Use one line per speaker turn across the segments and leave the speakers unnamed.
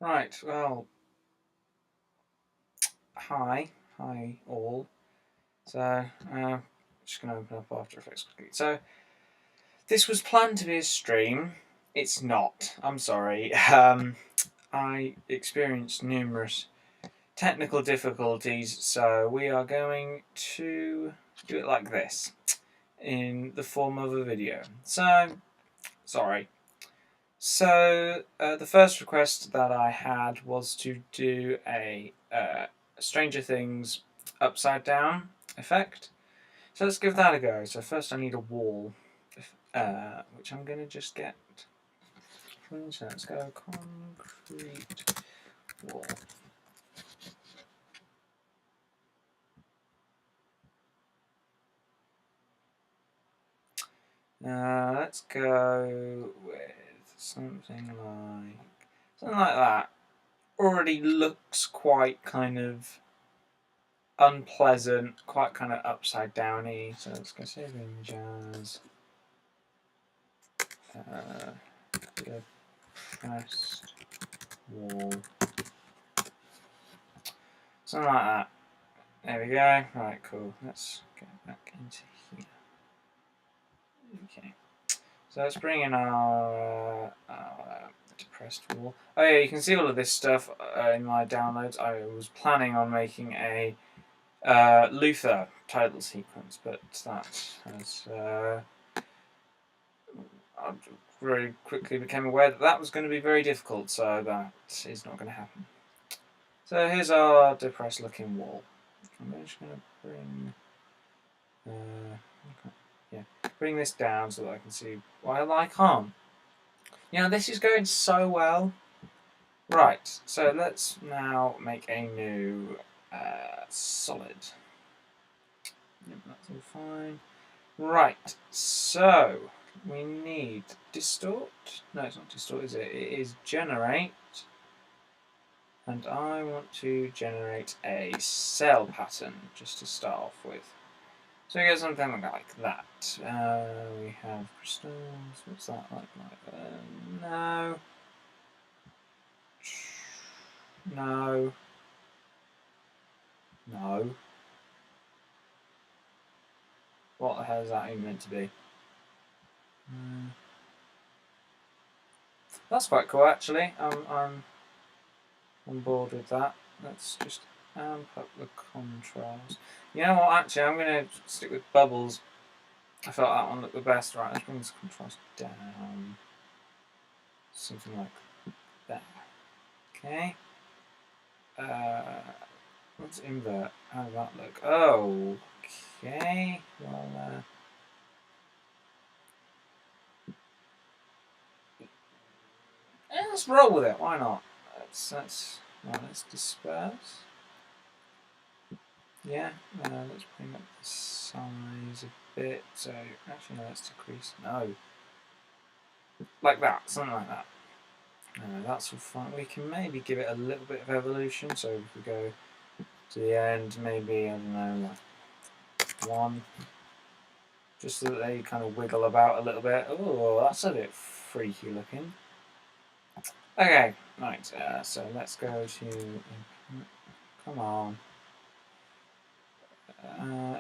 Right, well, hi all. So, just going to open up After Effects quickly. So, this was planned to be a stream. It's not. I'm sorry. I experienced numerous technical difficulties, so we are going to do it like this in the form of a video. So, sorry. So, the first request that I had was to do a Stranger Things upside down effect. So let's give that a go. So first I need a wall, which I'm going to just get. So let's go concrete wall. Let's go with something like that. Already looks quite kind of unpleasant, quite kind of upside downy. So let's go save image as depressed wall. Something like that. There we go. Right, cool. Let's get back into here. Okay. So let's bring in our depressed wall. Oh yeah, you can see all of this stuff in my downloads. I was planning on making a Luther title sequence, but that has I very quickly became aware that that was going to be very difficult, so that is not going to happen. So here's our depressed looking wall. I'm just going to bring bring this down so that I can see why I can't. You know, this is going so well. Right, so let's now make a new solid. Yep, that's all fine. Right, so we need distort. No, it's not distort, is it? It is generate. And I want to generate a cell pattern just to start off with. So we get something like that. We have crystals. What's that like? No. No. No. What the hell is that even meant to be? That's quite cool, actually. I'm on board with that. Let's just amp up the contrast. You know what? Actually, I'm going to stick with bubbles. I felt that one looked the best. Right, let's bring this contrast down. Something like that. Okay. Let's invert. How does that look? Oh, okay. Well, let's roll with it. Why not? Let's disperse. Yeah. Let's bring up the size a bit. So actually, no, let's decrease. No. Like that. Something like that. That's all fine. We can maybe give it a little bit of evolution. So if we go to the end, maybe I don't know, like 1. Just so that they kind of wiggle about a little bit. Oh, that's a bit freaky looking. Okay, right, so let's go to, come on,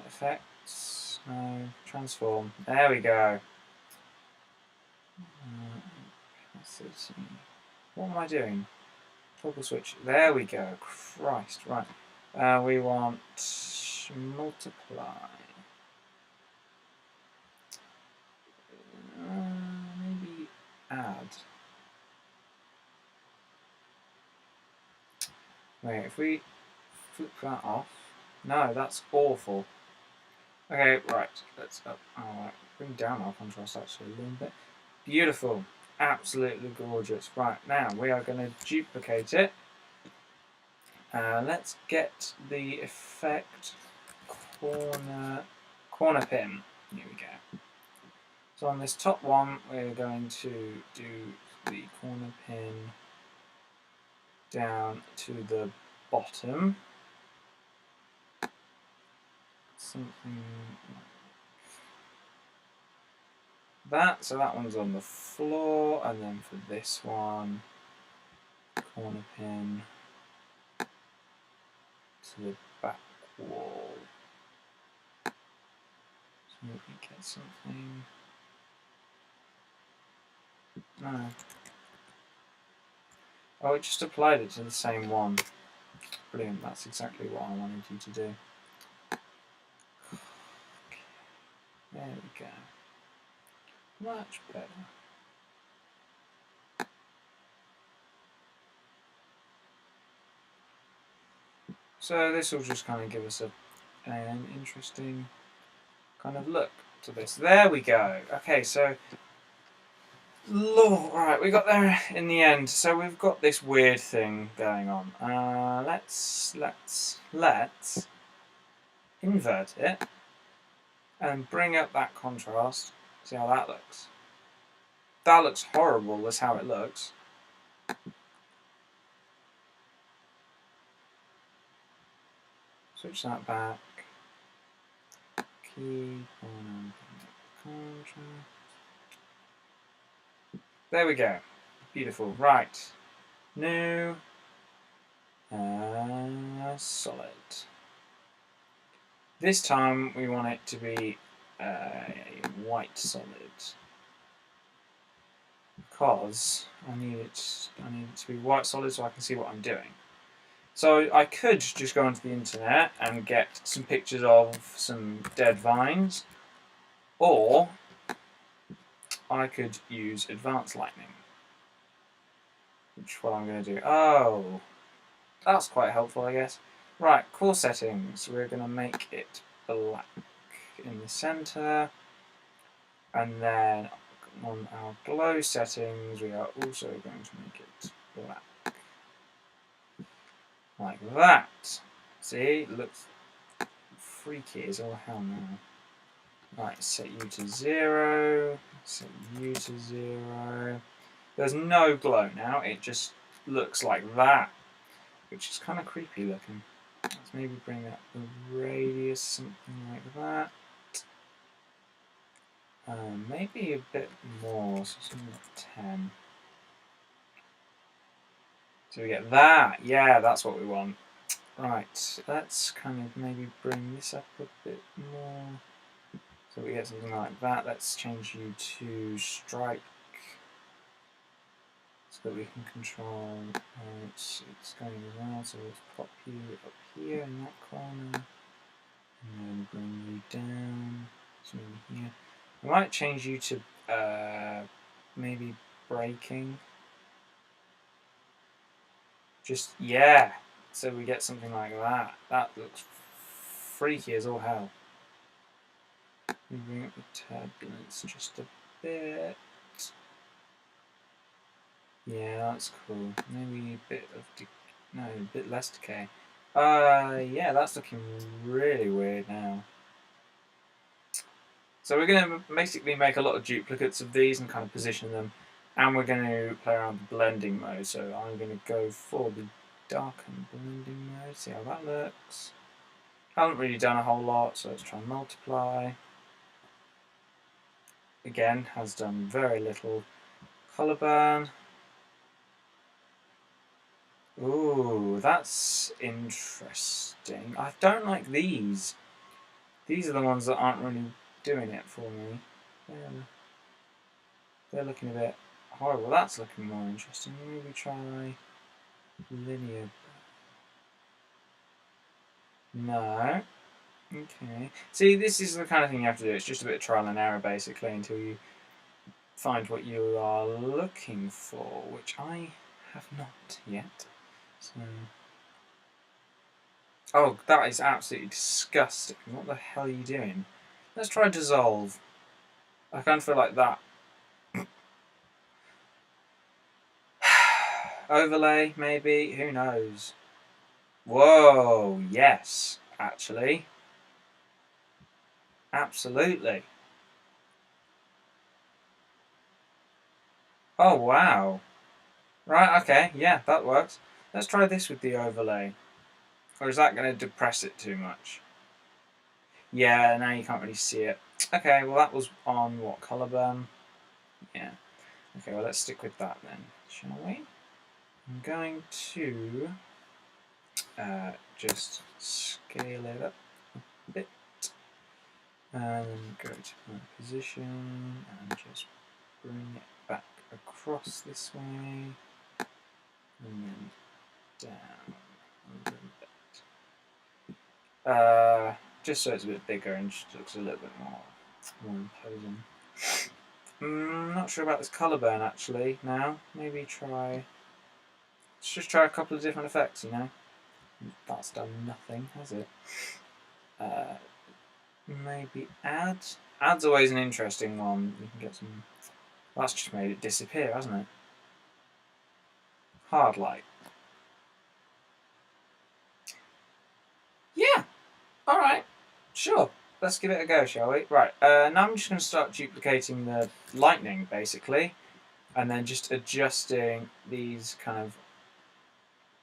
effects, no, transform, there we go. What am I doing? Toggle switch, there we go, Christ, right. We want multiply. Maybe add. Wait, if we flip that off. No, that's awful. Okay, right. Let's bring down our contrast actually a little bit. Beautiful. Absolutely gorgeous. Right, now we are going to duplicate it. Let's get the effect corner pin. Here we go. So on this top one, we're going to do the corner pin down to the bottom. Something like that. So that one's on the floor, and then for this one, corner pin to the back wall. So we get something. No. Oh, it just applied it to the same one. Brilliant, that's exactly what I wanted you to do. There we go. Much better. So this will just kind of give us an interesting kind of look to this. There we go. Okay, so right, we got there in the end. So we've got this weird thing going on. Let's invert it and bring up that contrast. See how that looks. That looks horrible. That's how it looks. Switch that back. Keep on contrast. There we go. Beautiful. Right. New. Solid. This time we want it to be a white solid because I need it to be white solid so I can see what I'm doing. So I could just go onto the internet and get some pictures of some dead vines, or I could use advanced lighting, which is what I'm going to do. Oh, that's quite helpful, I guess. Right, core settings. We're going to make it black in the center, and then on our glow settings we are also going to make it black. Like that. See, it looks freaky as all hell now. Right, set you to 0, set you to 0. There's no glow now, it just looks like that, which is kind of creepy looking. Let's maybe bring up the radius, something like that. Maybe a bit more, so something like 10. So we get that. Yeah, that's what we want. Right, let's kind of maybe bring this up a bit more. So we get something like that. Let's change you to strike so that we can control it's going as well. So let's pop you up here in that corner and then bring you down to here. I might change you to maybe braking. Just, yeah. So we get something like that. That looks freaky as all hell. We bring up the turbulence just a bit. Yeah, that's cool. Maybe a bit of a bit less decay. Yeah, that's looking really weird now. So we're going to basically make a lot of duplicates of these and kind of position them, and we're going to play around with blending mode. So I'm going to go for the darken blending mode, see how that looks. Haven't really done a whole lot, so let's try and multiply. Again, has done very little. Color burn. Ooh, that's interesting. I don't like these. These are the ones that aren't really doing it for me. They're looking a bit horrible. That's looking more interesting. Maybe try linear. No. Okay. See, this is the kind of thing you have to do. It's just a bit of trial and error, basically, until you find what you are looking for, which I have not yet. So. Oh, that is absolutely disgusting. What the hell are you doing? Let's try dissolve. I kind of feel like that. Overlay, maybe? Who knows? Whoa, yes, actually. Absolutely. Oh, wow. Right, okay, yeah, that works. Let's try this with the overlay. Or is that going to depress it too much? Yeah, now you can't really see it. Okay, well that was on what, color burn? Yeah. Okay, well let's stick with that then, shall we? I'm going to just scale it up a bit and go to my position and just bring it back across this way and then down a little bit. Just so it's a bit bigger and just looks a little bit more imposing. Not sure about this colour burn actually now. Maybe try. Let's just try a couple of different effects, you know. That's done nothing, has it? Maybe add. Add's always an interesting one. You can get some. That's just made it disappear, hasn't it? Hard light. Yeah. All right. Sure. Let's give it a go, shall we? Right. Now I'm just going to start duplicating the lightning, basically, and then just adjusting these kind of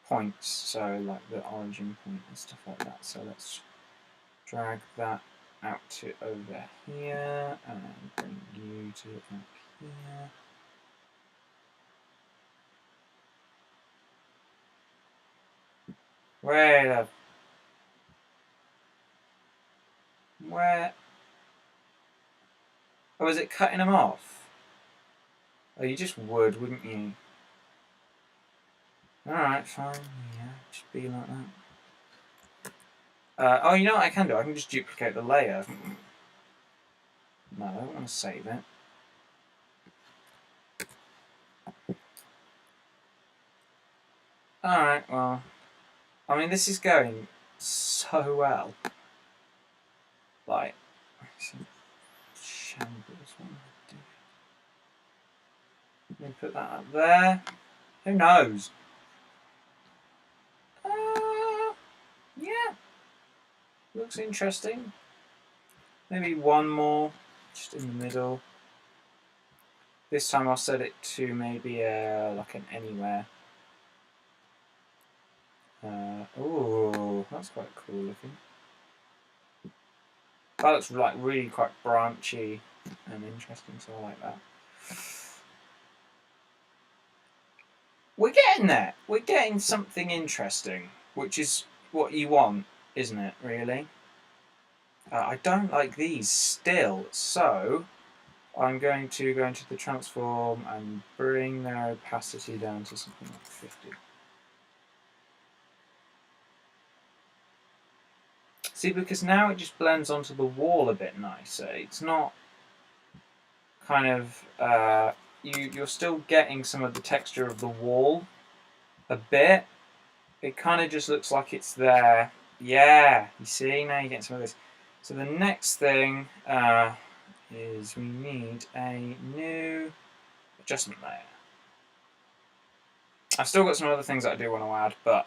points, so like the origin point and stuff like that. So let's drag that out to over here and bring you to up here. Where? Oh, is it cutting them off? Oh, you just would, wouldn't you? Alright, fine. Yeah, just be like that. Oh, you know what I can do? I can just duplicate the layer. No, I don't want to save it. Alright, well. I mean, this is going so well. Like, shambles. What am I doing? Let me put that up there. Who knows? Yeah. Looks interesting. Maybe one more, just in the middle. This time I'll set it to maybe like an anywhere. Oh, that's quite cool looking. That looks like really quite branchy and interesting, so I like that. We're getting there. We're getting something interesting, which is what you want, isn't it, really? I don't like these still, so I'm going to go into the transform and bring their opacity down to something like 50. See, because now it just blends onto the wall a bit nicer. It's not kind of... you're still getting some of the texture of the wall a bit. It kind of just looks like it's there. Yeah, you see? Now you're getting some of this. So the next thing is we need a new adjustment layer. I've still got some other things that I do want to add, but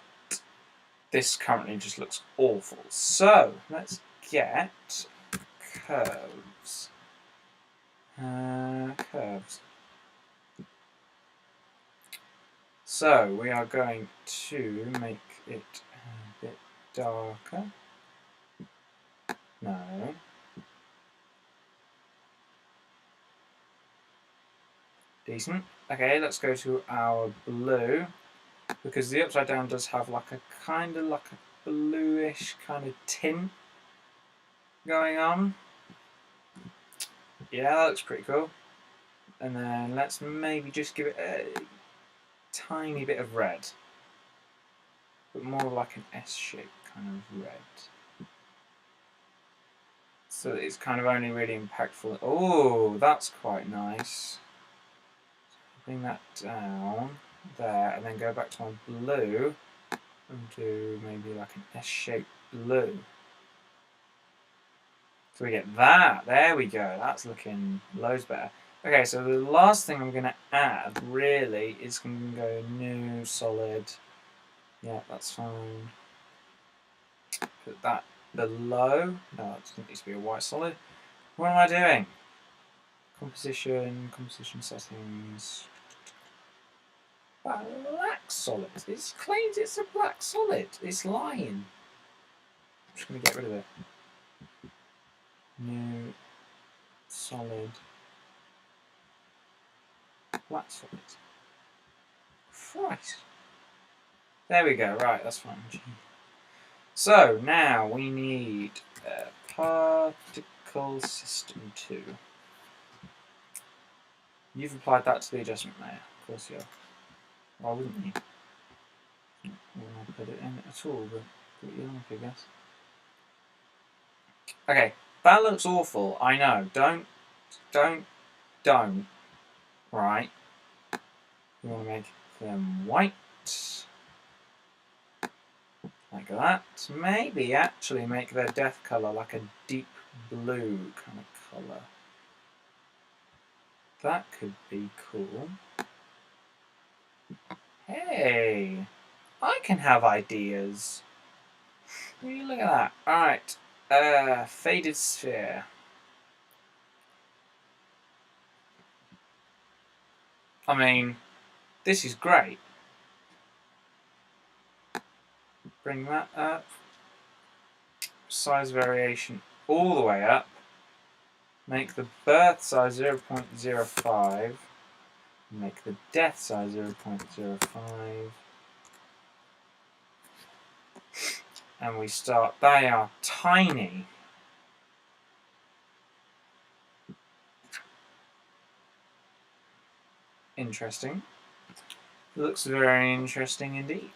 this currently just looks awful. So let's get curves. Curves. So we are going to make it a bit darker. No. Decent. Okay, let's go to our blue, because the upside down does have like a kind of like a bluish kind of tint going on. Yeah, that looks pretty cool. And then let's maybe just give it a tiny bit of red, but more like an S-shaped kind of red. So it's kind of only really impactful. Oh, that's quite nice. Bring that down there and then go back to my blue and do maybe like an S-shaped blue. So we get that. There we go. That's looking loads better. Okay, so the last thing I'm going to add really is going to go new solid. Yeah, that's fine. Put that below. No, it doesn't need to be a white solid. What am I doing? Composition settings. Black solid. It claims it's a black solid. It's lying. I'm just going to get rid of it. New solid. Black solid. Christ. There we go. Right, that's fine. So now we need particle system 2. You've applied that to the adjustment layer. Of course you are. Why wouldn't you? Wouldn't I put it in at all, but put you like, I guess. Okay, that looks awful. I know. Don't. Right. You want to make them white. Like that. Maybe actually make their death colour like a deep blue kind of colour. That could be cool. Hey, I can have ideas. Will you look at that? Alright, faded sphere. I mean, this is great. Bring that up. Size variation all the way up. Make the birth size 0.05. Make the death size 0.05. And we start, they are tiny. Interesting. Looks very interesting indeed.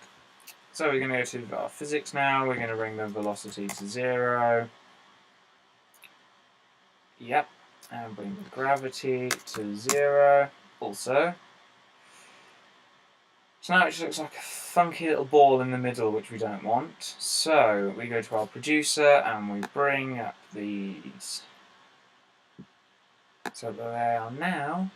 So we're going to go to our physics now. We're going to bring the velocity to 0. Yep. And bring the gravity to 0 also. So now it just looks like a funky little ball in the middle, which we don't want. So we go to our producer and we bring up these. So they are now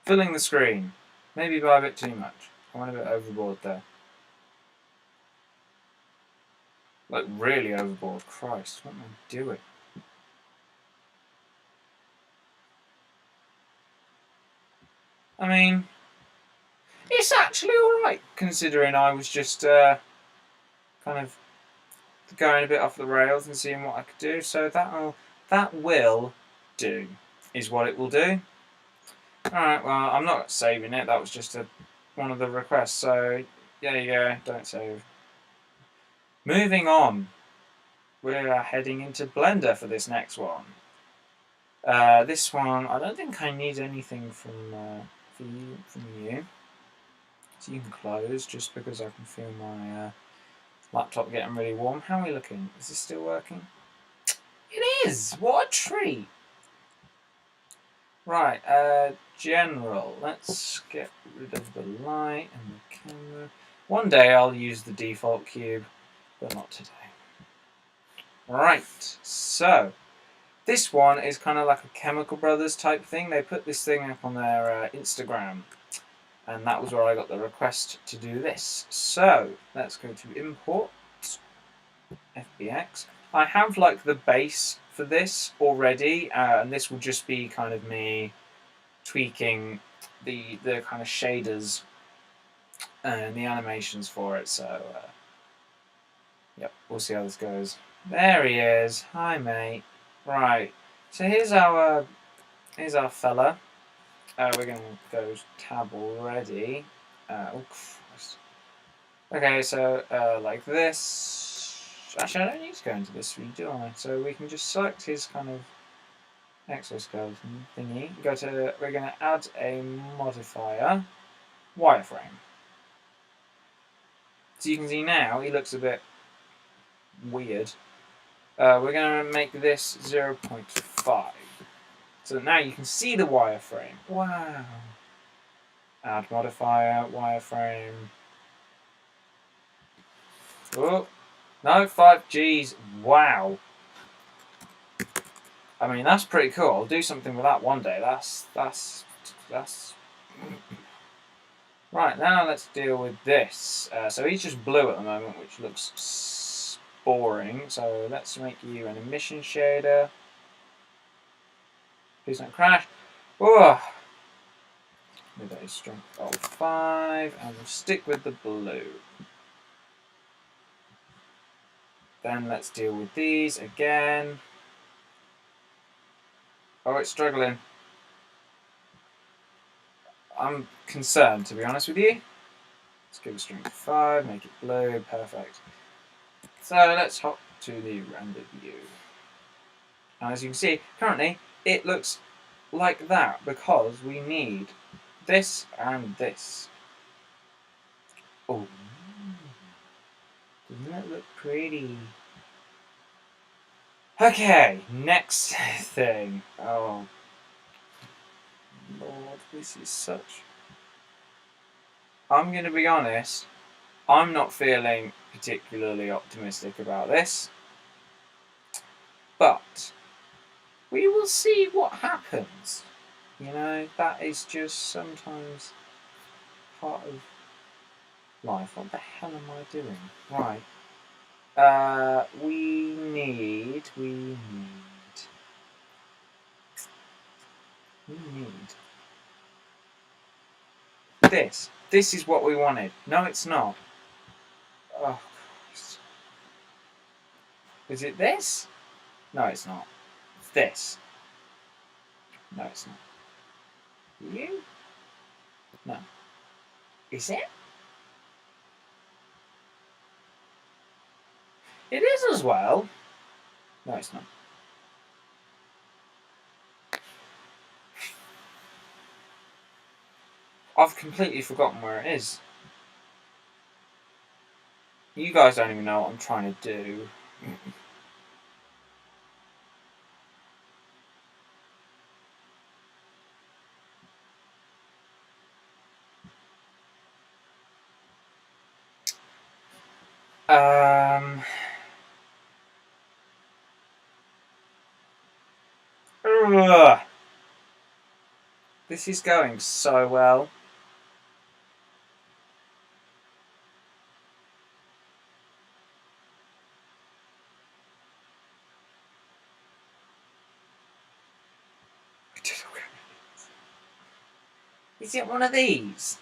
filling the screen. Maybe by a bit too much. I went a bit overboard there. Like really overboard. Christ, what am I doing? I mean, it's actually alright, considering I was just kind of going a bit off the rails and seeing what I could do. So that will do, is what it will do. Alright, well, I'm not saving it. That was just one of the requests. So, there you go. Don't save. Moving on. We're heading into Blender for this next one. This one, I don't think I need anything from you. So you can close, just because I can feel my laptop getting really warm. How are we looking? Is this still working? It is! What a treat! Right, general. Let's get rid of the light and the camera. One day I'll use the default cube, but not today. Right, so this one is kind of like a Chemical Brothers type thing. They put this thing up on their Instagram, and that was where I got the request to do this. So let's go to import FBX. I have like the base for this already, and this will just be kind of me tweaking the kind of shaders and the animations for it. So yep, we'll see how this goes. There he is. Hi, mate. Right. So here's our fella. We're going to go tab already. Oh, Christ. Okay, so like this. Actually, I don't need to go into this view, do I? So we can just select his kind of exoskeleton thingy. We're going to add a modifier, wireframe. So you can see now he looks a bit weird. We're going to make this 0.5. So now you can see the wireframe. Wow. Add modifier, wireframe. Oh, no, 5Gs. Wow. I mean, that's pretty cool. I'll do something with that one day. That's... Right, now let's deal with this. So he's just blue at the moment, which looks boring. So let's make you an emission shader. Please don't crash. Oh. With a strength of 5, and we'll stick with the blue. Then let's deal with these again. Oh, it's struggling. I'm concerned, to be honest with you. Let's give it strength 5, make it blue, perfect. So let's hop to the render view. And as you can see, currently it looks like that because we need this and this. Oh, doesn't it look pretty? Okay, next thing. Oh, Lord, this is such... I'm going to be honest, I'm not feeling particularly optimistic about this. But we will see what happens. You know, that is just sometimes part of life. What the hell am I doing? Right. We need this. This is what we wanted. No, it's not. Oh, Christ. Is it this? No, it's not. It's this. No, it's not. You? No. Is it? It is as well. No, it's not. I've completely forgotten where it is. You guys don't even know what I'm trying to do. Ugh. This is going so well. Is it one of these?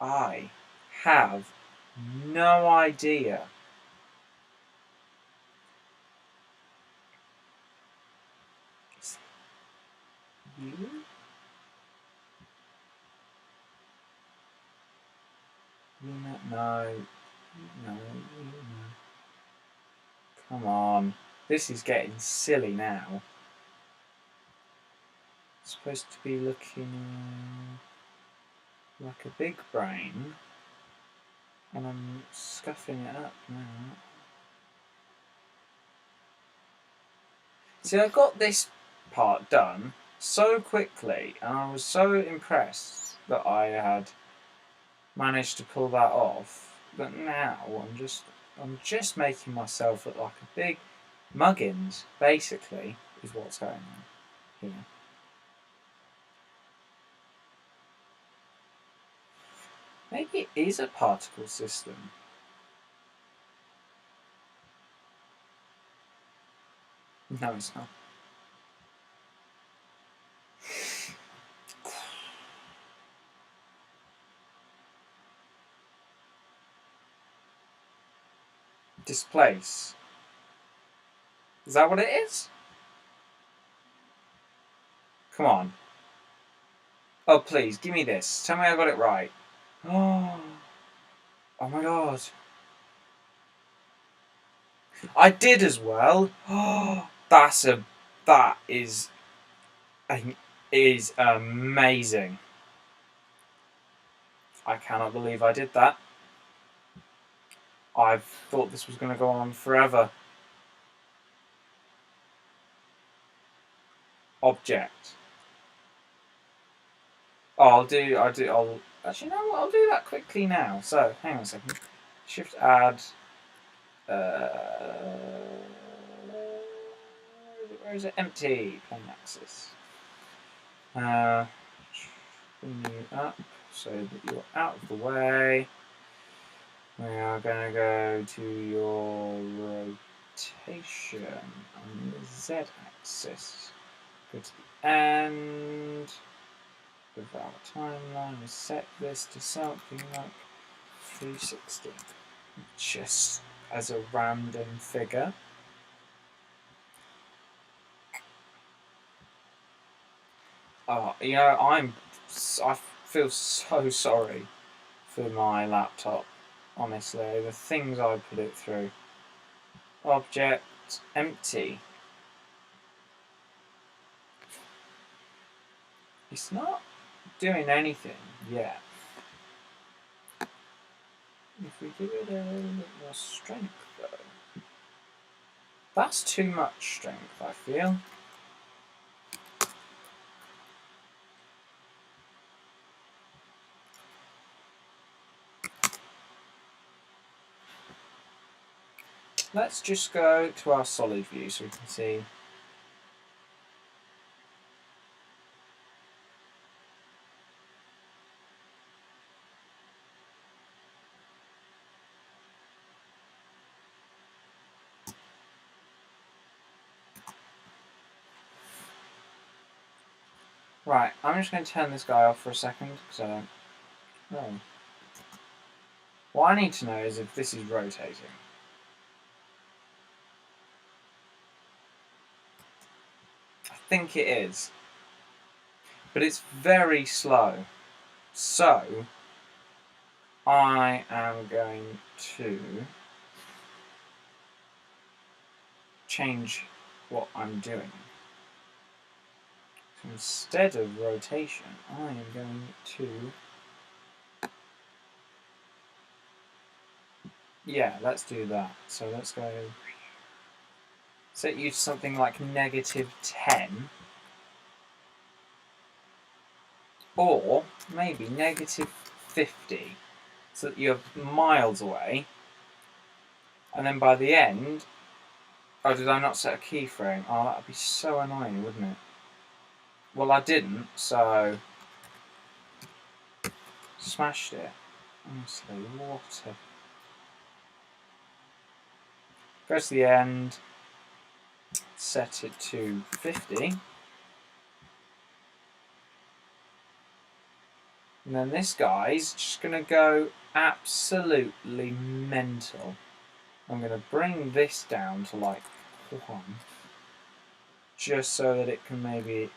I have no idea. You? No. No. Come on. This is getting silly now. It's supposed to be looking like a big brain. And I'm scuffing it up now. See, I got this part done so quickly, and I was so impressed that I had managed to pull that off. But now I'm just making myself look like a big muggins, basically, is what's going on here. Maybe it is a particle system. No, it's not. Displace. Is that what it is? Come on. Oh, please, give me this. Tell me I got it right. Oh, oh my god. I did as well. Oh, that is amazing. I cannot believe I did that. I thought this was going to go on forever. Object. Oh, I'll actually, no, I'll do that quickly now. So, hang on a second. Shift add. Where is it? Empty. Plane axis. Bring you up so that you're out of the way. We are going to go to your rotation on the Z-axis. Go to the end of our timeline. We set this to something like 360, just as a random figure. Oh, you know, I feel so sorry for my laptop. Honestly, the things I put it through. Object empty. It's not doing anything yet. If we give it a little bit more strength, though. That's too much strength, I feel. Let's just go to our solid view so we can see. Right, I'm just going to turn this guy off for a second because I don't know. What I need to know is if this is rotating. I think it is. But it's very slow. So, I am going to change what I'm doing. So instead of rotation, I am going to... Yeah, let's do that. So let's go... Set you to something like -10. Or maybe -50. So that you're miles away. And then by the end... Oh, did I not set a keyframe? Oh, that would be so annoying, wouldn't it? Well, I didn't, so... Smashed it. Honestly, what a... Go to the end. Set it to 50. And then this guy's just going to go absolutely mental. I'm going to bring this down to like 1. Just so that it can maybe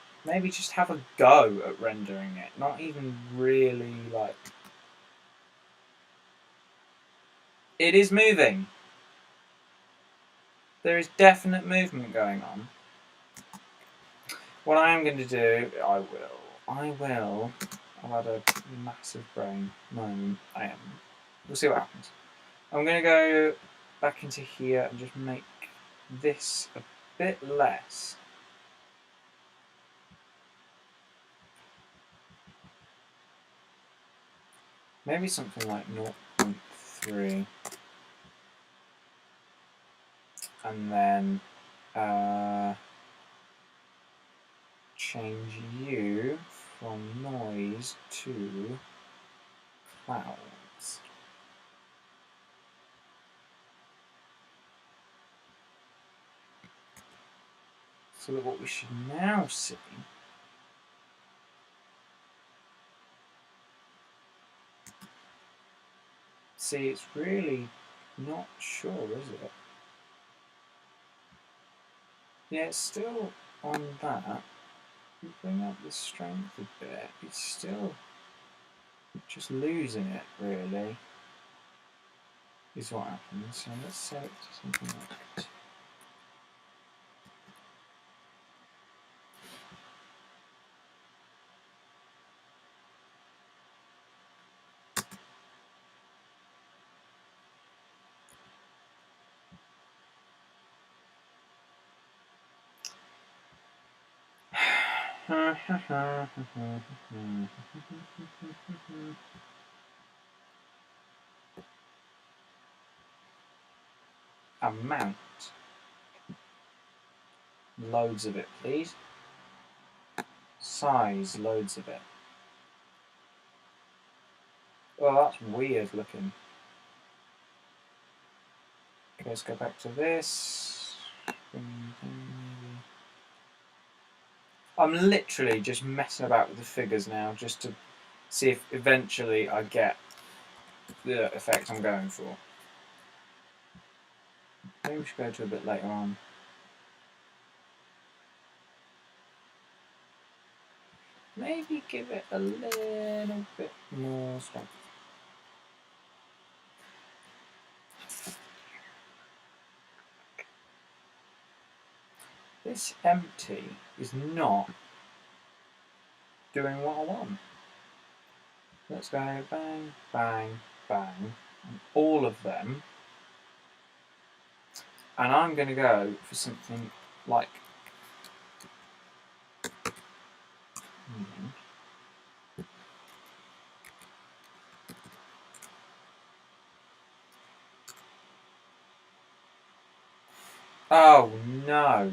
just have a go at rendering it. Not even really like... It is moving. There is definite movement going on. What I am going to do, I've had a massive brain moment. We'll see what happens. I'm going to go back into here and just make this a bit less. Maybe something like 0.3. And then change you from noise to clouds. So that what we should now see it's really not sure, is it? Yeah, it's still on that. You bring up the strength a bit, it's still just losing it, really, is what happens. So let's set it to something like 2. Amount. Loads of it, please. Size, loads of it. Oh, that's weird looking. Okay, let's go back to this. I'm literally just messing about with the figures now, just to see if eventually I get the effect I'm going for. Maybe we should go to a bit later on. Maybe give it a little bit more strength. This empty is not doing what I want. Let's go bang, bang, bang, and all of them. And I'm going to go for something like... Oh no!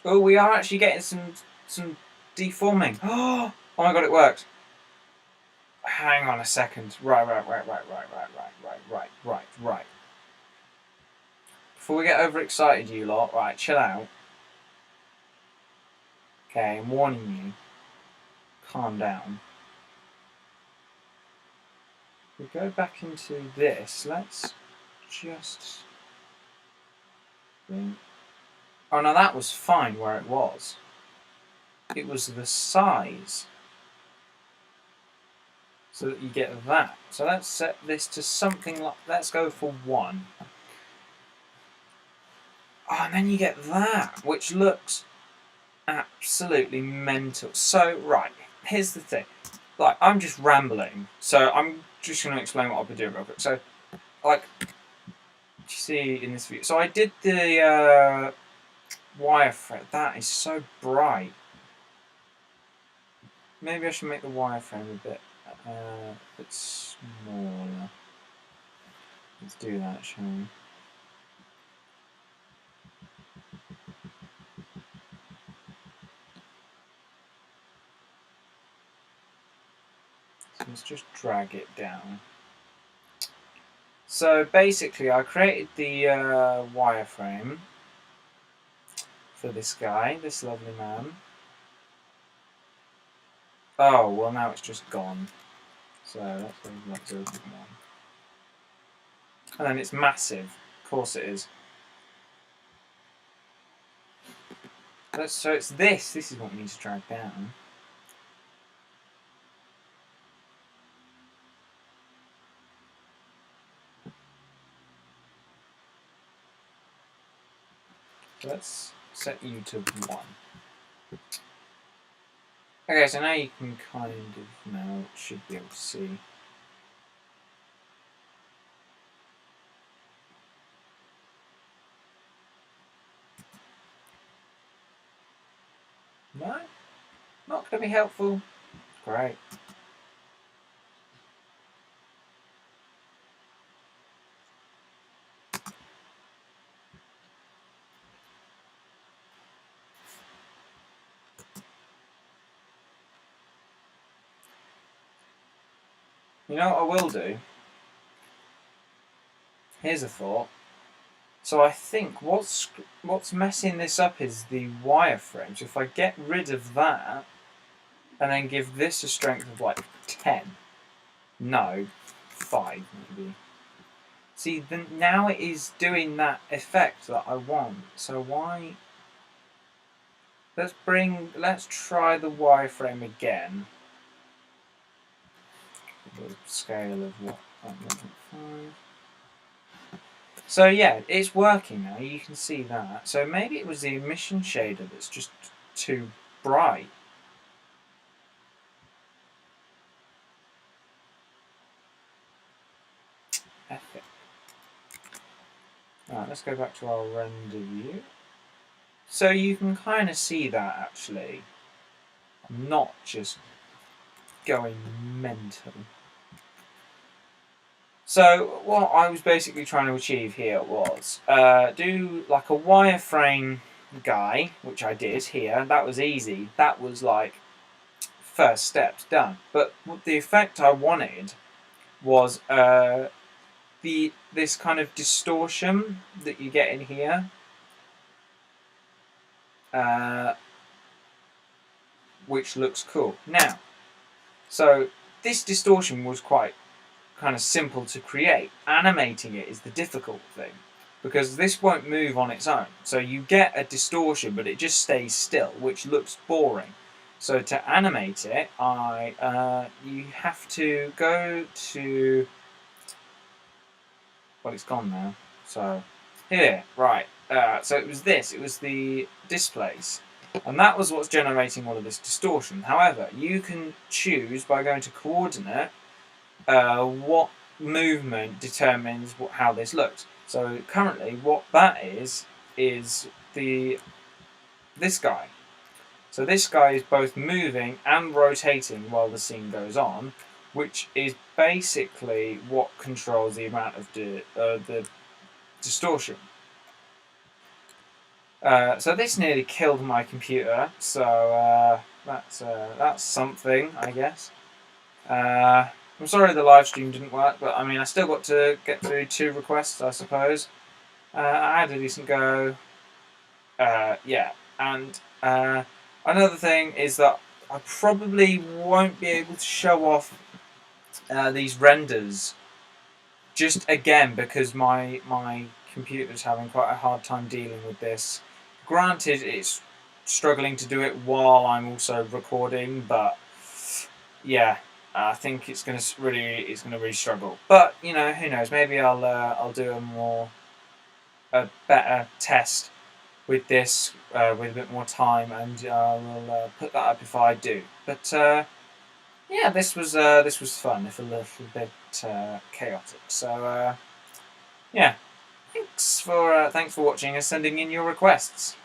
Oh, we are actually getting some deforming. Oh my god, it worked. Hang on a second. Right. Before we get overexcited, you lot, right, chill out. Okay, I'm warning you. Calm down. We go back into this. Let's just... Oh no, that was fine where it was. It was the size. So that you get that. So let's set this to something like... Let's go for 1. Oh, and then you get that, which looks absolutely mental. So, right, here's the thing. Like, I'm just rambling, so I'm just going to explain what I've been doing real quick. So, like, you see in this video. So I did the wireframe. That is so bright. Maybe I should make the wireframe a bit smaller. Let's do that, shall we? So let's just drag it down. So basically, I created the wireframe for this guy, this lovely man. Oh, well now it's just gone. So let's do one. And then it's massive. Of course it is. So it's this. This is what we need to drag down. Let's set you to 1. Okay, so now you can kind of now should be able to see. No? Not going to be helpful? Great. You know what I will do? Here's a thought. So I think what's messing this up is the wireframe. So if I get rid of that and then give this a strength of like 10, no, 5 maybe. See, then now it is doing that effect that I want. So why? Let's try the wireframe again. The scale of what? 1.5. So yeah, it's working now, you can see that. So maybe it was the emission shader that's just too bright. Epic. Alright, let's go back to our render view. So you can kind of see that actually. I'm not just going mental. So what I was basically trying to achieve here was do like a wireframe guy, which I did here. That was easy. That was like first steps done. But the effect I wanted was this kind of distortion that you get in here, which looks cool. Now, so this distortion was quite kind of simple to create. Animating it is the difficult thing, because this won't move on its own. So you get a distortion, but it just stays still, which looks boring. So to animate it, you have to go to... Well, it's gone now. So here, right. So it was this. It was the displays. And that was what's generating all of this distortion. However, you can choose by going to coordinate what movement determines how this looks. So currently what that is this guy. So this guy is both moving and rotating while the scene goes on, which is basically what controls the amount of the distortion. So this nearly killed my computer, so that's something, I guess. I'm sorry the live stream didn't work, but I mean I still got to get through 2 requests, I suppose. I had a decent go. Yeah, and another thing is that I probably won't be able to show off these renders, just again because my computer's having quite a hard time dealing with this. Granted, it's struggling to do it while I'm also recording, but yeah, I think it's going to really struggle. But you know, who knows? Maybe I'll do a better test with this with a bit more time, and we'll put that up if I do. But yeah, this was fun, if a little bit chaotic. So yeah, thanks for watching and sending in your requests.